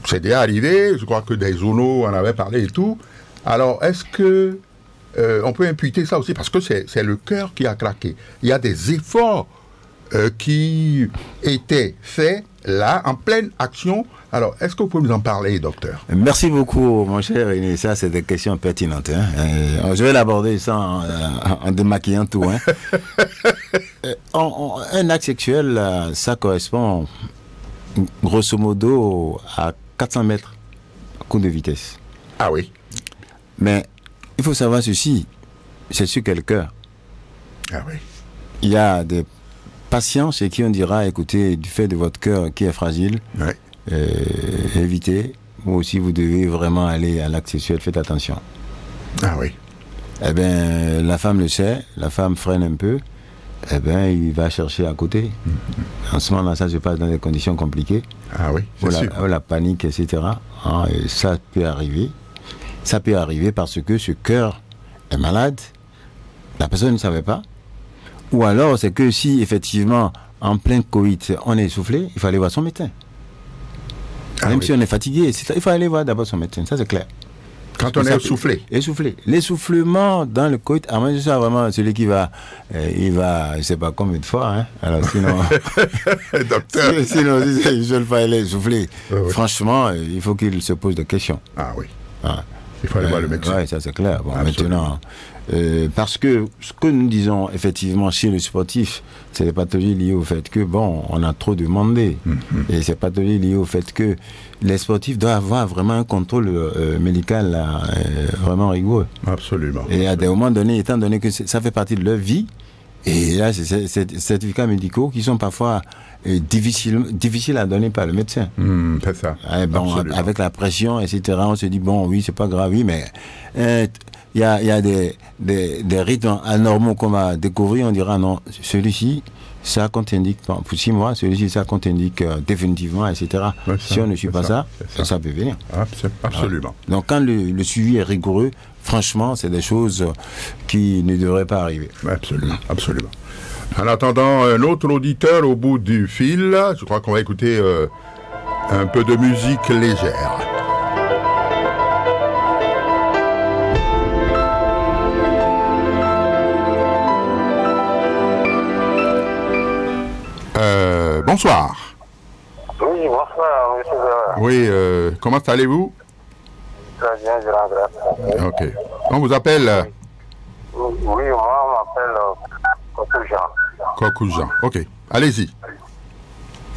C'est déjà arrivé, je crois que des journaux en avaient parlé et tout. Alors, est-ce que on peut imputer ça aussi? Parce que c'est le cœur qui a craqué. Il y a des efforts qui étaient faits là, en pleine action. Alors, est-ce que vous pouvez nous en parler, docteur? Merci beaucoup, mon cher René. Ça, c'est des questions pertinentes. Hein. Je vais l'aborder ça en démaquillant tout. Hein. Un acte sexuel, ça correspond grosso modo à 400 mètres à coup de vitesse. Ah oui. Mais il faut savoir ceci, c'est sur quel cœur. Ah oui. Il y a des patients chez qui on dira, écoutez, du fait de votre cœur qui est fragile, évitez, ou aussi vous devez vraiment aller à l'acte sexuel, faites attention. Ah oui. Eh bien, la femme le sait, la femme freine un peu, eh bien, il va chercher à côté. En ce moment-là, ça se passe dans des conditions compliquées. Ah oui, c'est sûr. La panique, etc. Et ça peut arriver. Ça peut arriver parce que ce cœur est malade, la personne ne savait pas. Ou alors, c'est que si, effectivement, en plein coït, on est essoufflé, il faut aller voir son médecin. Même si on est fatigué, il faut aller voir d'abord son médecin, ça c'est clair. Quand on est essoufflé. Essoufflé. L'essoufflement dans le coït, à moins que ce soit vraiment celui qui va, il va, je ne sais pas combien de fois, hein. Alors sinon, docteur. sinon, si c'est une seule fois il est essoufflé, franchement, il faut qu'il se pose des questions. Ah oui. Ah. Il faut aller voir le médecin. Oui, ça c'est clair. Bon, maintenant, parce que ce que nous disons effectivement chez le sportif, c'est les pathologies liées au fait que, bon, on a trop demandé. Et ces pathologies liées au fait que les sportifs doivent avoir vraiment un contrôle médical vraiment rigoureux. Absolument. Et à des moments donnés, étant donné que ça fait partie de leur vie, et là, c'est ces certificats médicaux qui sont parfois difficiles à donner par le médecin. C'est ça. Bon, avec la pression, etc., on se dit, bon, oui, c'est pas grave, oui, mais il y a des rythmes anormaux qu'on va découvrir, on dira non, celui-ci, ça contre-indique, pour 6 mois, celui-ci, ça contre-indique définitivement, etc. Ouais, si on ne suit pas ça peut venir. Absolument. Donc quand le suivi est rigoureux, franchement, c'est des choses qui ne devraient pas arriver. Absolument, absolument. En attendant un autre auditeur au bout du fil, je crois qu'on va écouter un peu de musique légère. Bonsoir. Oui, bonsoir, monsieur Zahra. Oui, comment allez-vous? Très bien, je regrette. Ok. On vous appelle Oui, moi, on m'appelle Kokoujan. Kokoujan. Ok, allez-y.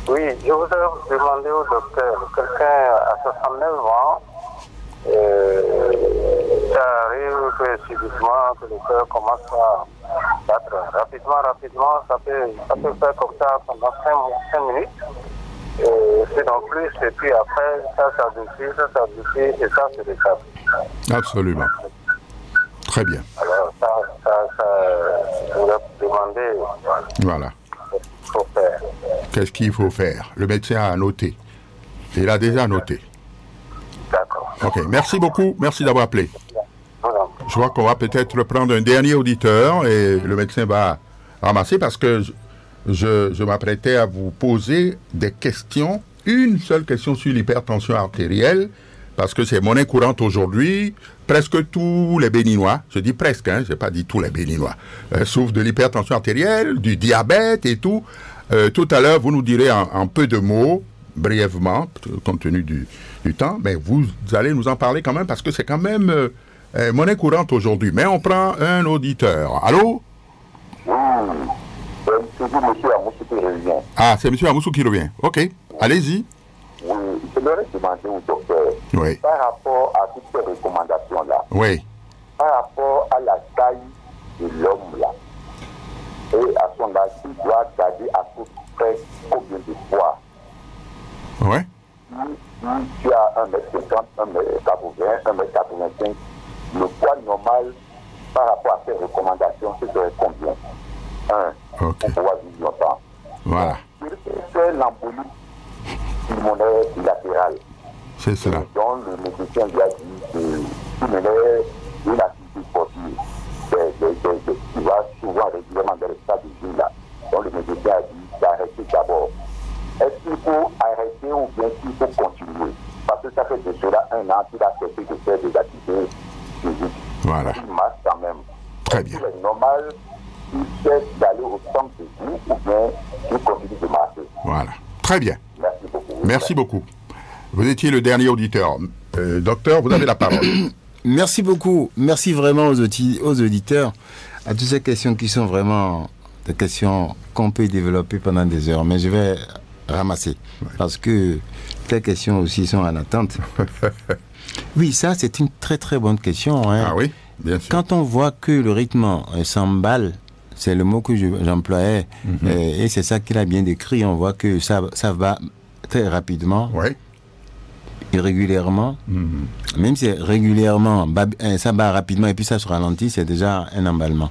Oui, je voudrais vous demander au docteur, quelqu'un à 69 ans, ça arrive que subitement que le cœur commence à battre rapidement, ça peut faire comme ça pendant 5 minutes. C'est en plus, et puis après, ça défile, et ça se décale. Absolument. Très bien. Alors, je voudrais vous demander Voilà. ce qu'il faut faire. Qu'est-ce qu'il faut faire? Le médecin a noté. Il a déjà noté. D'accord. Ok, merci beaucoup. Merci d'avoir appelé. Voilà. Je crois qu'on va peut-être prendre un dernier auditeur et le médecin va ramasser parce que je m'apprêtais à vous poser des questions. Une seule question sur l'hypertension artérielle parce que c'est monnaie courante aujourd'hui. Presque tous les Béninois, je dis presque, je n'ai pas dit tous les Béninois, souffrent de l'hypertension artérielle, du diabète et tout. Tout à l'heure, vous nous direz en peu de mots, brièvement, compte tenu du temps, mais vous allez nous en parler quand même parce que c'est quand même monnaie courante aujourd'hui. Mais on prend un auditeur. Allô? Oui, c'est monsieur Amoussou qui revient. Ah, c'est monsieur Amoussou qui revient. Ok, allez-y. Oui, je voudrais demander au docteur, Oui. par rapport à toutes ces recommandations-là, Oui. par rapport à la taille de l'homme-là, et à son âge, il doit garder à peu près combien de poids? Oui. Si tu as 1m50, 1m80, 1m85, le poids normal par rapport à ces recommandations, c'est combien? Ok. Pour pouvoir vivre longtemps. Voilà. C'est l'embolie pulmonaire bilatérale. C'est cela. Donc le médecin lui a dit que tu menais une activité sportive, tu vas souvent régulièrement dans le stade de jeu là. Donc le médecin a dit d'arrêter d'abord. Est-ce qu'il faut arrêter ou bien qu'il faut continuer? Parce que ça fait de cela 1 an qu'il a cessé de faire des activités physiques. Voilà. Il marche quand même. Très bien. C'est normal qu'il cesse d'aller au centre de vie ou bien qu'il continue de marcher. Voilà. Très bien. Merci beaucoup. Merci beaucoup. Vous étiez le dernier auditeur. Docteur, vous avez la parole. Merci beaucoup. Merci vraiment aux auditeurs à toutes ces questions qui sont vraiment des questions qu'on peut développer pendant des heures. Mais je vais ramasser parce que les questions aussi sont en attente. Oui, ça c'est une très très bonne question. Hein. Ah oui, bien sûr. Quand on voit que le rythme s'emballe, c'est le mot que j'employais, et c'est ça qu'il a bien décrit, on voit que ça va très rapidement, irrégulièrement, même si régulièrement, ça bat rapidement et puis ça se ralentit, c'est déjà un emballement.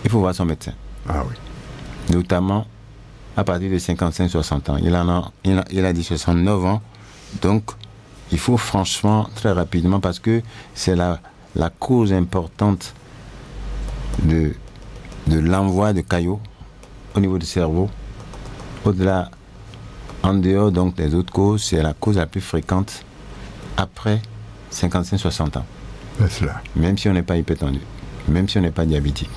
Il faut voir son médecin. Ah oui. Notamment à partir de 55-60 ans. Il a dit 69 ans, donc il faut franchement très rapidement parce que c'est la cause importante de l'envoi de caillots au niveau du cerveau. Au-delà, en dehors donc des autres causes, c'est la cause la plus fréquente après 55-60 ans. C'est cela. Même si on n'est pas hypertendu, même si on n'est pas diabétique.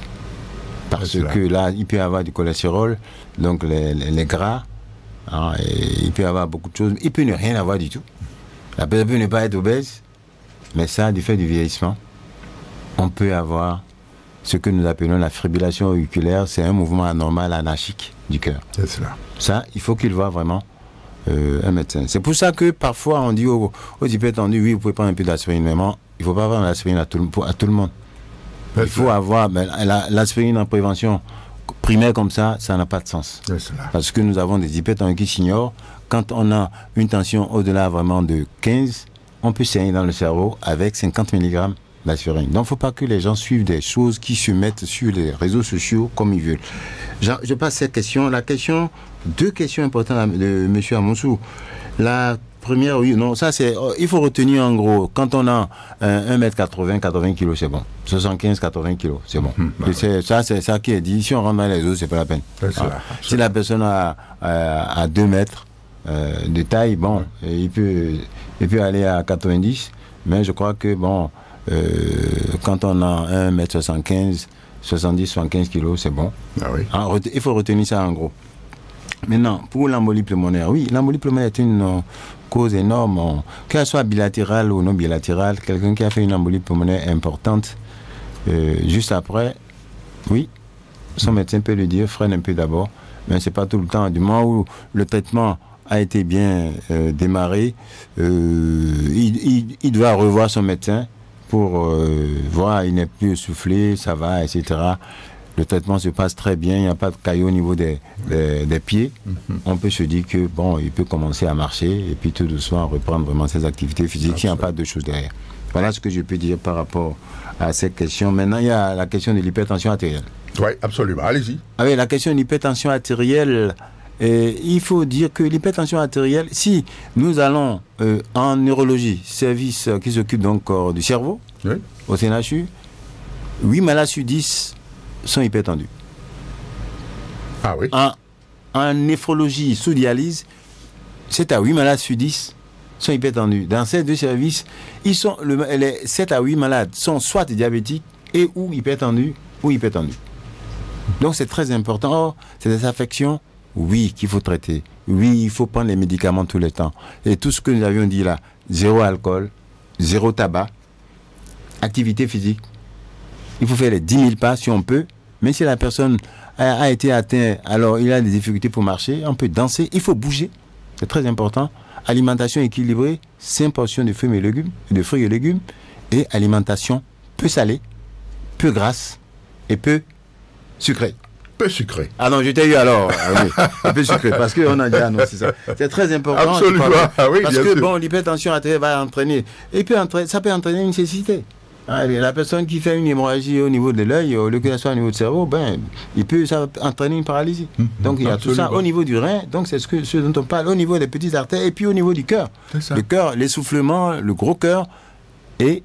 Parce que là, il peut y avoir du cholestérol, donc les gras, hein, et il peut y avoir beaucoup de choses. Il peut ne rien avoir du tout. La personne peut ne pas être obèse, mais ça, du fait du vieillissement, on peut avoir ce que nous appelons la fibrillation auriculaire. C'est un mouvement anormal anarchique du cœur. C'est cela. Ça, il faut qu'il voit vraiment un médecin. C'est pour ça que parfois on dit aux hypertendus, oui, vous pouvez prendre un peu d'aspirine, mais il ne faut pas prendre l'aspirine à tout le monde. Il faut avoir l'aspirine en prévention primaire comme ça n'a pas de sens. Parce que nous avons des hypertendus qui s'ignorent. Quand on a une tension au-delà vraiment de 15, on peut saigner dans le cerveau avec 50 mg l'aspirin. Donc, il ne faut pas que les gens suivent des choses qui se mettent sur les réseaux sociaux comme ils veulent. Je passe cette question. Deux questions importantes de M. Amonsou. La première, oui, non, ça c'est... Il faut retenir en gros, quand on a 1m80, 80 kg, c'est bon. 75, 80 kg, c'est bon. C'est ça qui est dit. Si on rentre dans les autres, c'est pas la peine. Si la personne a 2 mètres de taille, bon, il peut aller à 90, mais je crois que, bon, quand on a 1m75, 70, 75 kg, c'est bon. Ah oui. Alors, il faut retenir ça en gros. Maintenant, pour l'embolie pulmonaire, oui, l'embolie pulmonaire est une cause énorme, qu'elle soit bilatérale ou non bilatérale. Quelqu'un qui a fait une embolie pulmonaire importante, juste après, oui, son médecin peut lui dire, freine un peu d'abord, mais c'est pas tout le temps. Du moment où le traitement a été bien démarré, il doit revoir son médecin pour voir, il n'est plus essoufflé, ça va, etc. Le traitement se passe très bien, il n'y a pas de caillots au niveau des pieds. On peut se dire que, bon, il peut commencer à marcher et puis tout doucement reprendre vraiment ses activités physiques. Il n'y a pas de choses derrière. Voilà ce que je peux dire par rapport à cette question. Maintenant, il y a la question de l'hypertension artérielle. Oui, absolument. Allez-y. Ah oui, la question de l'hypertension artérielle, il faut dire que l'hypertension artérielle, si nous allons en neurologie, service qui s'occupe donc du cerveau, oui, au CNHU, 8 malades sur 10 sont hypertendus. Ah oui. En néphrologie sous dialyse, 7 à 8 malades sur 10 sont hypertendus. Dans ces deux services, les 7 à 8 malades sont soit diabétiques et ou hypertendus ou hypertendus. Donc c'est très important. Oh, c'est des affections, oui, qu'il faut traiter. Oui, il faut prendre les médicaments tout le temps. Et tout ce que nous avions dit là, 0 alcool, 0 tabac, activité physique. Il faut faire les 10 000 pas si on peut. Mais si la personne a été atteinte, alors il a des difficultés pour marcher, on peut danser, il faut bouger. C'est très important. Alimentation équilibrée, 5 portions de fruits et légumes, et alimentation peu salée, peu grasse et peu sucrée. Peu sucré. Ah non, je t'ai eu alors. Oui, un peu sucré, parce qu'on a déjà annoncé ça. C'est très important. Absolument. Ah oui, parce bien que, sûr. bon, l'hypertension artérielle va entraîner. Et puis, ça peut entraîner une cécité. La personne qui fait une hémorragie au niveau de l'œil, au lieu que ça soit au niveau du cerveau, ben, ça peut entraîner une paralysie. Donc il y a tout ça au niveau du rein, donc c'est ce dont on parle, au niveau des petites artères et puis au niveau du cœur. Le cœur, l'essoufflement, le gros cœur et,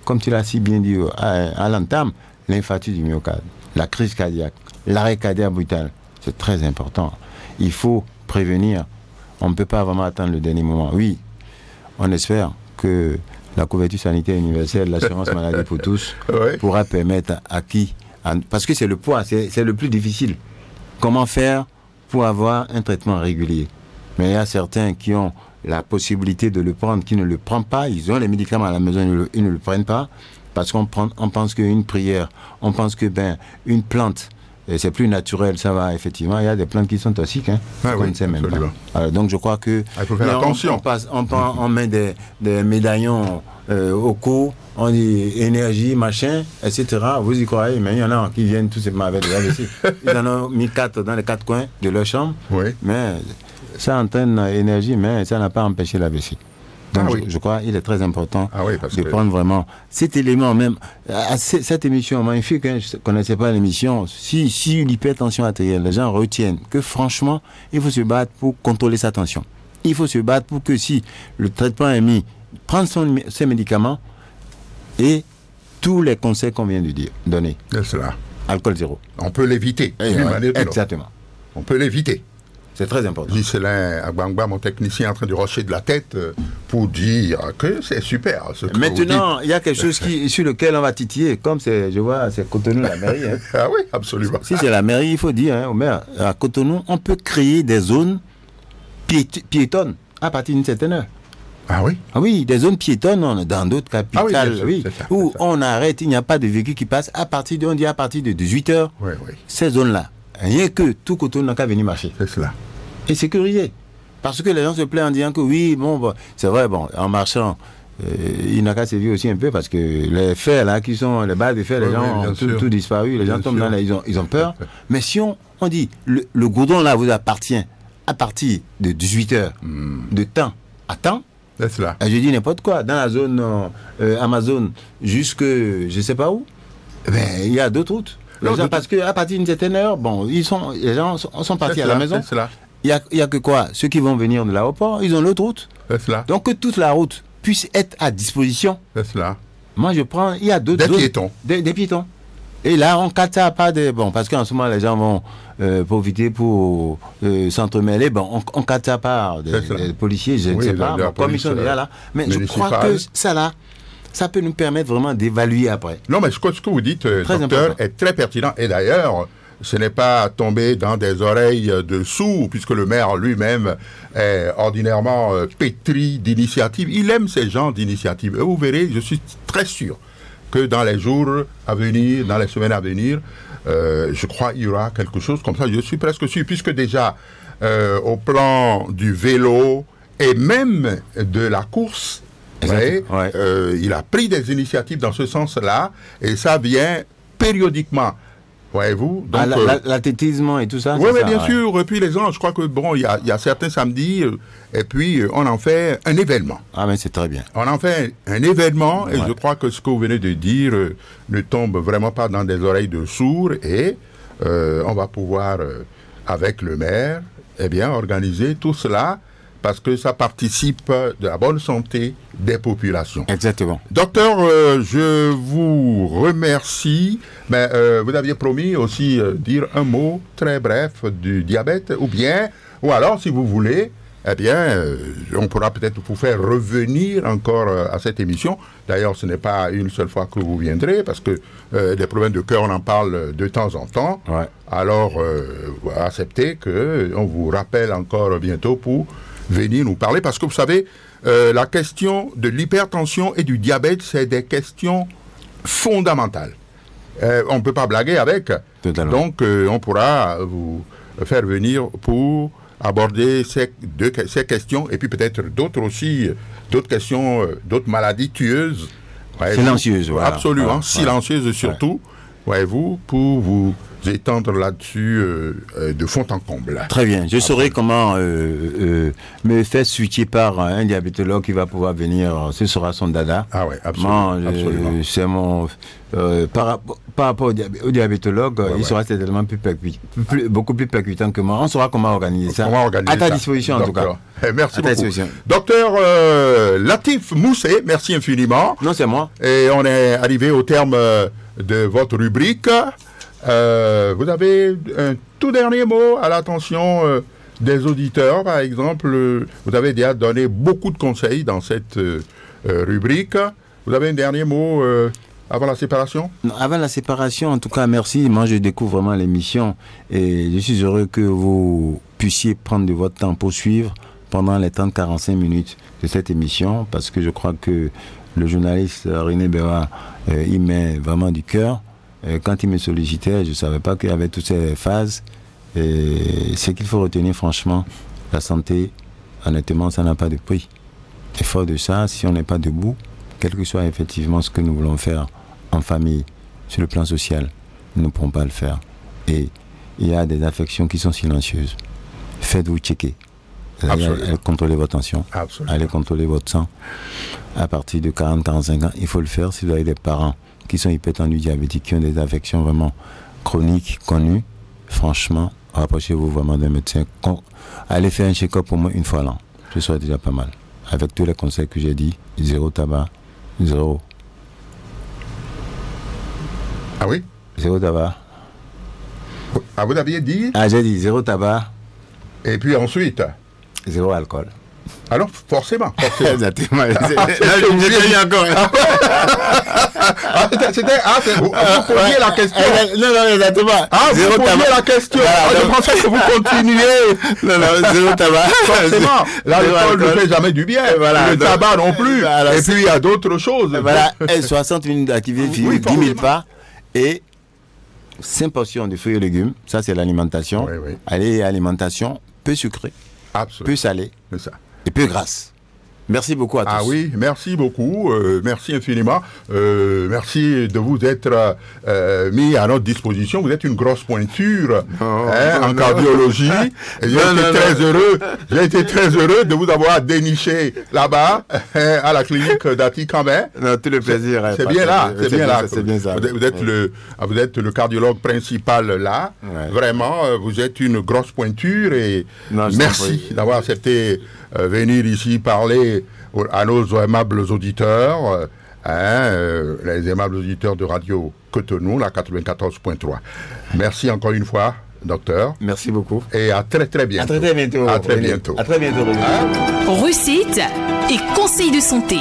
comme tu l'as si bien dit à l'entame, l'infarctus du myocarde, la crise cardiaque, l'arrêt cardiaque brutal. C'est très important. Il faut prévenir. On ne peut pas vraiment attendre le dernier moment. Oui, on espère que la couverture sanitaire universelle, l'assurance maladie pour tous, pourra permettre à qui... parce que c'est le poids, c'est le plus difficile. Comment faire pour avoir un traitement régulier? Mais il y a certains qui ont la possibilité de le prendre, qui ne le prennent pas. Ils ont les médicaments à la maison, ils ne le prennent pas. Parce qu'on pense qu'une prière, on pense que une plante, c'est plus naturel, ça va, effectivement. Il y a des plantes qui sont toxiques, hein, on ne sait même pas. Alors, donc je crois que... Il faut faire attention. On met des médaillons au cou, on dit énergie, machin, etc. Vous y croyez, mais il y en a qui viennent tout simplement avec des AVC. Ils en ont mis 4 dans les 4 coins de leur chambre, mais ça entraîne énergie, mais ça n'a pas empêché l'AVC. Donc je crois qu'il est très important de prendre vraiment cet élément même. Cette émission magnifique, hein, je ne connaissais pas l'émission. Si l'hypertension artérielle, les gens retiennent que franchement, il faut se battre pour contrôler sa tension. Il faut se battre pour que si le traitement est mis, prendre ses médicaments et tous les conseils qu'on vient de donner. C'est cela. Alcool zéro. On peut l'éviter. Exactement. On peut l'éviter. C'est très important. Ghislain Agbangba, mon technicien, en train de rocher de la tête pour dire que c'est super. Maintenant, il y a quelque chose sur lequel on va titiller, comme je vois, c'est Cotonou, la mairie. Hein. Ah oui, absolument. Si c'est la mairie, il faut dire, hein, au maire, à Cotonou, on peut créer des zones piétonnes à partir d'une certaine heure. Ah oui? Ah oui, des zones piétonnes dans d'autres capitales, où on arrête, il n'y a pas de véhicule qui passe à partir de 18h. Oui. Ces zones-là, rien que tout Cotonou n'a qu'à venir marcher. C'est cela. Et sécurisé. Parce que les gens se plaignent en disant que oui, c'est vrai, en marchant, il n'a qu'à sévir aussi un peu parce que les fers là, qui sont les balles de fer, les gens ont tout disparu, les gens tombent dans ils ont peur. Mais si on dit, le goudron là vous appartient à partir de 18h, de temps à temps, C'est cela. Je dis n'importe quoi. Dans la zone Amazon, jusque je ne sais pas où, il y a d'autres routes. Parce qu'à partir d'une certaine heure, bon, les gens sont partis à la maison. C'est cela. Il y a que quoi? Ceux qui vont venir de l'aéroport, ils ont l'autre route. C'est cela. Donc que toute la route puisse être à disposition. C'est cela. Moi, je prends... Il y a d'autres... Des piétons. Des piétons. Et là, on ne pas de... Bon, parce qu'en ce moment, les gens vont profiter pour s'entremêler. Bon, on ne pas des policiers, je ne sais pas. Bon, comme ils sont déjà là. Mais je crois que ça, là, ça peut nous permettre vraiment d'évaluer après. Non, mais ce que vous dites, docteur, est très pertinent. Et d'ailleurs, ce n'est pas tombé dans des oreilles de sourds, puisque le maire lui-même est ordinairement pétri d'initiatives. Il aime ces genres d'initiatives. Et vous verrez, je suis très sûr que dans les jours à venir, dans les semaines à venir, je crois qu'il y aura quelque chose comme ça. Je suis presque sûr, puisque déjà, au plan du vélo et même de la course, il a pris des initiatives dans ce sens-là, et ça vient périodiquement. Voyez-vous, donc l'athlétisme et tout ça. Oui, mais bien sûr. Et puis les gens, je crois que bon, il y a certains samedis, et puis on en fait un événement. Ah, mais c'est très bien. On en fait un événement, et je crois que ce que vous venez de dire ne tombe vraiment pas dans des oreilles de sourds, et on va pouvoir, avec le maire, organiser tout cela, parce que ça participe de la bonne santé des populations. Exactement. Docteur, je vous remercie. Mais vous aviez promis aussi dire un mot très bref du diabète, ou alors, si vous voulez, on pourra peut-être vous faire revenir encore à cette émission. D'ailleurs, ce n'est pas une seule fois que vous viendrez, parce que des problèmes de cœur, on en parle de temps en temps. Ouais. Alors, acceptez qu'on vous rappelle encore bientôt pour venir nous parler, parce que vous savez, la question de l'hypertension et du diabète, c'est des questions fondamentales. On ne peut pas blaguer avec. Totalement. Donc, on pourra vous faire venir pour aborder ces questions, et puis peut-être d'autres aussi, d'autres questions, d'autres maladies tueuses. Silencieuses, voilà. Absolument, silencieuses surtout, voyez-vous, pour vous étendre là-dessus de fond en comble. Très bien. Je saurai comment me faire switcher par un diabétologue qui va pouvoir venir. Ce sera son dada. Ah oui, absolument. C'est mon... par rapport au diabétologue, il sera certainement beaucoup plus percutant que moi. On saura comment organiser ça. À ta disposition, en tout cas. Merci beaucoup. Docteur Latif Moussé, merci infiniment. Non, c'est moi. Et on est arrivé au terme de votre rubrique. Vous avez un tout dernier mot à l'attention des auditeurs, par exemple. Vous avez déjà donné beaucoup de conseils dans cette rubrique. Vous avez un dernier mot avant la séparation? Non, avant la séparation, en tout cas, merci. Moi, je découvre vraiment l'émission et je suis heureux que vous puissiez prendre de votre temps pour suivre pendant les 30-45 minutes de cette émission, parce que je crois que le journaliste René Béra y met vraiment du cœur. Quand il me sollicitait, je ne savais pas qu'il y avait toutes ces phases. Et ce qu'il faut retenir, franchement, la santé, honnêtement, ça n'a pas de prix. Et fort de ça, si on n'est pas debout, quel que soit effectivement ce que nous voulons faire en famille, sur le plan social, nous ne pourrons pas le faire. Et il y a des affections qui sont silencieuses. Faites-vous checker. Allez contrôler votre tension. Absolument. Allez contrôler votre sang. À partir de 40-45 ans, il faut le faire si vous avez des parents qui sont hypertendus diabétiques, qui ont des affections vraiment chroniques, connues. Franchement, rapprochez-vous vraiment d'un médecin. Allez faire un check-up au moins une fois l'an. Ce sera déjà pas mal. Avec tous les conseils que j'ai dit, 0 tabac, 0. Ah oui? 0 tabac. Ah, vous aviez dit? Ah, j'ai dit 0 tabac. Et puis ensuite? 0 alcool. Alors, forcément. Exactement. Vous posiez la question. Non, exactement. Ah, vous posiez la question. Je pensais que vous continuiez. Non, 0 tabac. Forcément. L'alcool ne fait jamais du bien. Le tabac non plus. Et puis, il y a d'autres choses. Voilà. 60 minutes d'activité, 10 000 pas. Et 5 portions de fruits et légumes. Ça, c'est l'alimentation. Allez, alimentation peu sucrée, peu salée. Et peu grasse. Merci beaucoup à tous. Ah oui, merci beaucoup, merci infiniment. Merci de vous être mis à notre disposition. Vous êtes une grosse pointure en cardiologie. J'ai été très heureux de vous avoir déniché là-bas à la clinique d'Atikamet. Tout le plaisir. C'est bien là, c'est bien là. C'est bien ça. Vous êtes le cardiologue principal là. Ouais. Vraiment, vous êtes une grosse pointure et merci d'avoir accepté venir ici parler à nos aimables auditeurs, les aimables auditeurs de Radio Cotonou, la 94.3. Merci encore une fois, docteur. Merci beaucoup. Et à très très bientôt. À très bientôt. À très bientôt. À très bientôt. Recettes et conseils de santé.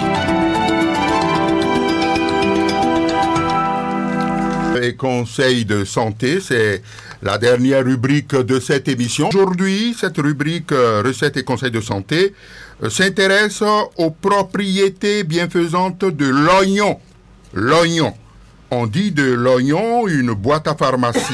Et conseils de santé, c'est la dernière rubrique de cette émission. Aujourd'hui, cette rubrique recettes et conseils de santé s'intéresse aux propriétés bienfaisantes de l'oignon. L'oignon. On dit de l'oignon une boîte à pharmacie.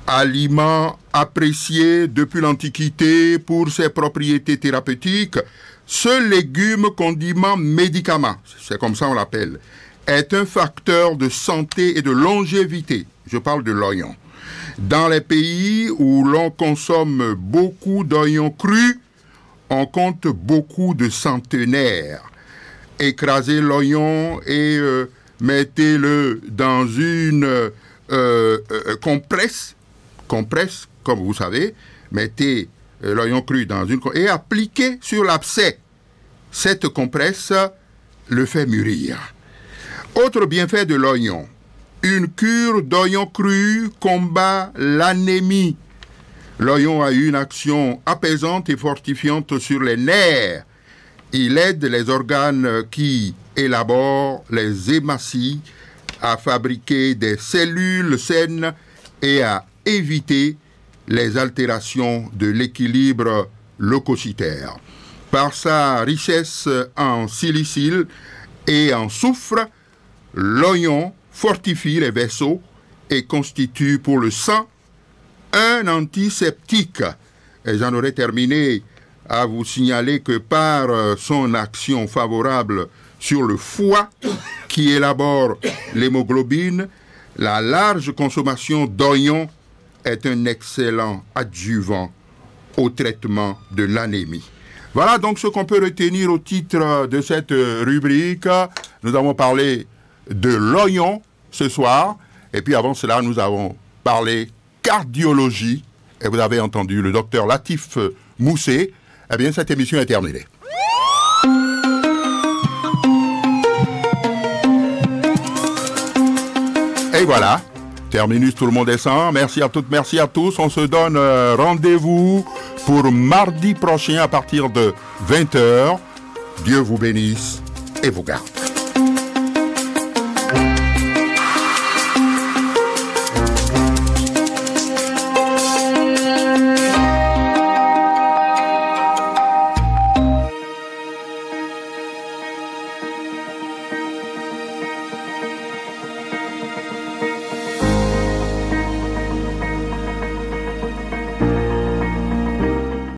Aliment apprécié depuis l'Antiquité pour ses propriétés thérapeutiques, ce légume condiment médicament, c'est comme ça on l'appelle, est un facteur de santé et de longévité. Je parle de l'oignon. Dans les pays où l'on consomme beaucoup d'oignons crus, on compte beaucoup de centenaires. Écrasez l'oignon et mettez-le dans une compresse, comme vous savez, mettez l'oignon cru dans une compresse et appliquez sur l'abcès. Cette compresse le fait mûrir. Autre bienfait de l'oignon, une cure d'oignon cru combat l'anémie. L'oignon a une action apaisante et fortifiante sur les nerfs. Il aide les organes qui élaborent les hématies à fabriquer des cellules saines et à éviter les altérations de l'équilibre leucocytaire. Par sa richesse en silicyle et en soufre, l'oignon fortifie les vaisseaux et constitue pour le sang un antiseptique. Et j'en aurais terminé à vous signaler que par son action favorable sur le foie qui élabore l'hémoglobine, la large consommation d'oignons est un excellent adjuvant au traitement de l'anémie. Voilà donc ce qu'on peut retenir au titre de cette rubrique. Nous avons parlé de l'oignon ce soir, et puis avant cela, nous avons parlé cardiologie, et vous avez entendu le docteur Latif Moussé. Eh bien, cette émission est terminée. Et voilà, terminus, tout le monde est sans. Merci à toutes, merci à tous. On se donne rendez-vous pour mardi prochain à partir de 20h. Dieu vous bénisse et vous garde.